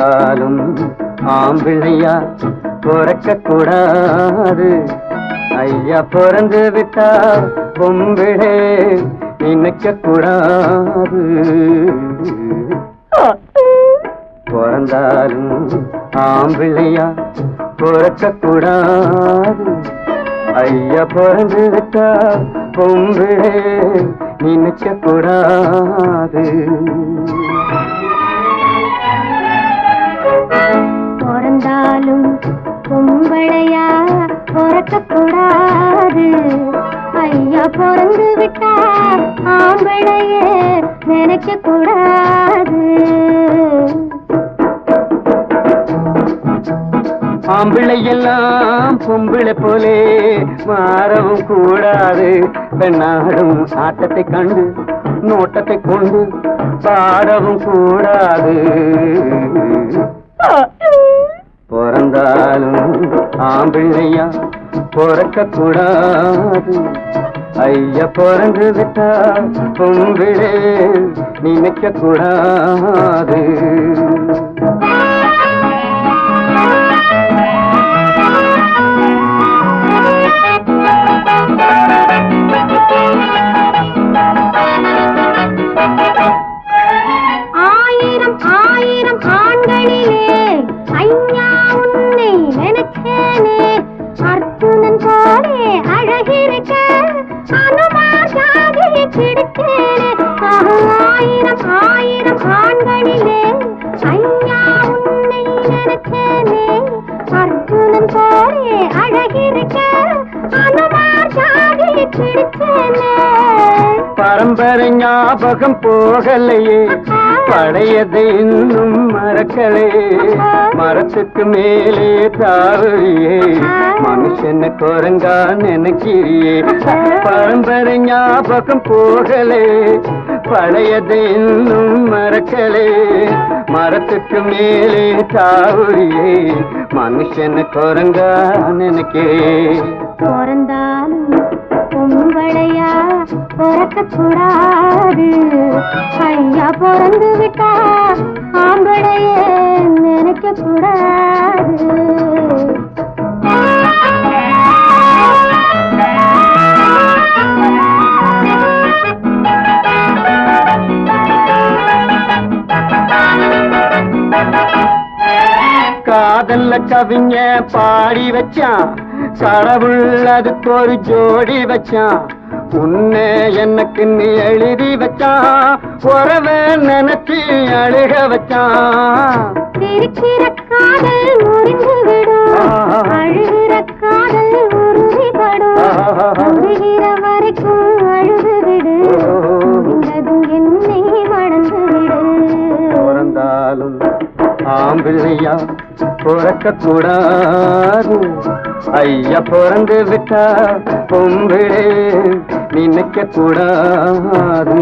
பிறந்தாலும் ஆம்பிள்ளையா பிறக்க கூடாது. ஐயா பிறந்து விட்டா பொம்பிளே நினைக்க கூடாது. பிறந்தாலும் ஆம்பிள்ளையா பிறக்க கூடாது. ஐயா பிறந்து விட்டா பொம்பிளே நினைக்க கூடாது. பிறந்தாலும் பொம்பளையா பிறக்க கூடாது. ஐயா பிறந்து விட்டா ஆம்பளையே நினைக்க கூடாது. ஆம்பிள்ளை எல்லாம் பொம்பிளை போலே மாறவும் கூடாது. பெண்ணாடும் ஆட்டத்தை கண்டு நோட்டத்தை கொண்டு பாடவும் கூடாது. பிறந்தாலும் ஆம்பிள்ளையா பிறக்க கூடாது. ஐயா பிறந்து விட்டா பொம்பிளே நினைக்க கூடாது. ஆயிரம் ஆயிரம் ஆண்களிலே ஐயா உன்னை நினைச்சேனே. அர்ஜுனன் போலே அழகிருக்க அனுமார் ஜாதியை பிடித்தேனே. ஆயிரம் ஆயிரம் ஆண்களிலே ஐயா உன்னை நினைச்சேனே. அர்ஜுனன் போலே அழகிருக்க அனுமார் ஜாதியை பிடித்தேனே. பரம்பரை ஞாபகம் போகலையே, பழையதை இன்னும் மறக்கலே. மரத்துக்கு மேலே தாவியே மனுஷன குரங்கா நினைக்கிறியே. பரம்பரை ஞாபகம் போகலே, பழையதை இன்னும் மறக்கலே. மரத்துக்கு மேலே தாவியே மனுஷன குரங்கா நினைக்கிறேன். பிறந்தாலும் பொம்பளையா பிறக்க கூடாது. ஐயா பிறந்து விட்டா ஆம்பளையே நினைக்க கூடாது. காதல்ல கவிஞ பாடி வச்சான், கடவுள் அதுக்கு ஒரு ஜோடி வச்சான். உன்னை எனக்கு நீ எழுதி வச்சான், உறவ நினைச்சு அழுக வச்சான். சிரிக்கிற காதல் முறிந்து விடும், அழுகிற காதல் உறுதிப்படும். அழுகிற வரைக்கும் அழுது விடு, முடிந்ததும் என்னை மறந்து விடு. பிறந்தாலும் ஆம்பிள்ளையா பிறக்க கூடாது. ஐயா பிறந்து விட்டா பொம்பிளே நினைக்க கூடாது.